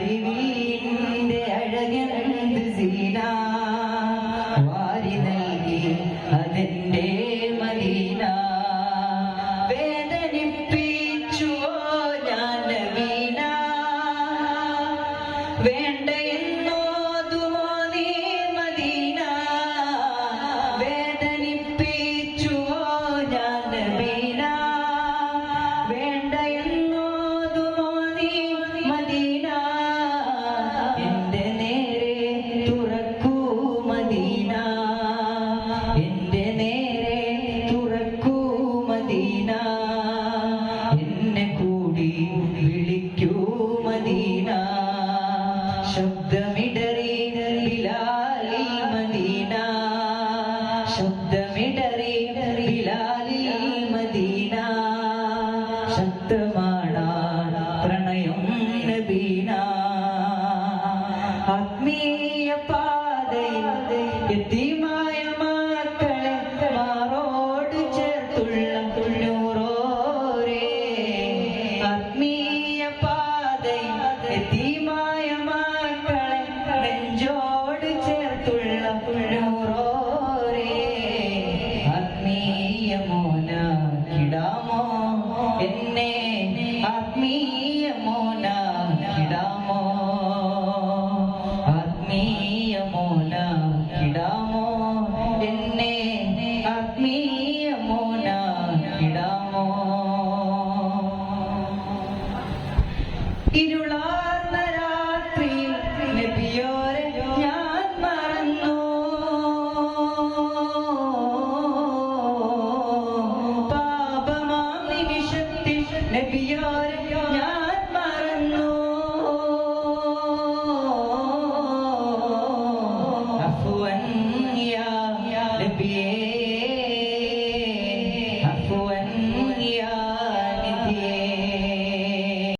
മാരിവീന്റെ അഴകെന്ത് സീന വാരി നൽകി അതെന്റെ മദീന വേദനിപ്പിച്ചുവോ ഞാൻ നബീന വേണ്ട എന്നോതുമോ നീ മദീന വേദനിപ്പിച്ചുവോ ഞാൻ നബീന വേണ്ട എന്നോതുമോ നീ മദീന എന്റെ നേരെ തുറക്കൂ മദീന എന്റെ നേരെ തുറക്കൂ മദീന എന്നെ കൂടി വിളിക്കൂ മദീന ശബ്ദമിടറി ബിലാലി മദീന ശബ്ദമിടറി ബിലാലി മദീന ശക്തമാണ് പ്രണയം നബീന ആത്മീയ പാതയിൽ യതീമായ മക്കളെ മാറോട് ചേർത്തുള്ള നൂറോരേ ആത്മീയ പാതയിൽ യതീമായ മക്കളെ നെഞ്ചോട് ചേർത്തുള്ള നൂറോരേ ആത്മീയ മോനാക്കിടാമോ എന്നെ ആത്മീയ മോനാക്കിടാമോ ആത്മീയ മോനാക്കിടാമോ എന്നെ ആത്മീയ മോനാക്കിടാമോ ഇരുളാർന്ന രാത്രി നബിയോരെ ഞാൻ മറന്നു പാപമാം നിമിഷത്തിൽ നബിയോരെ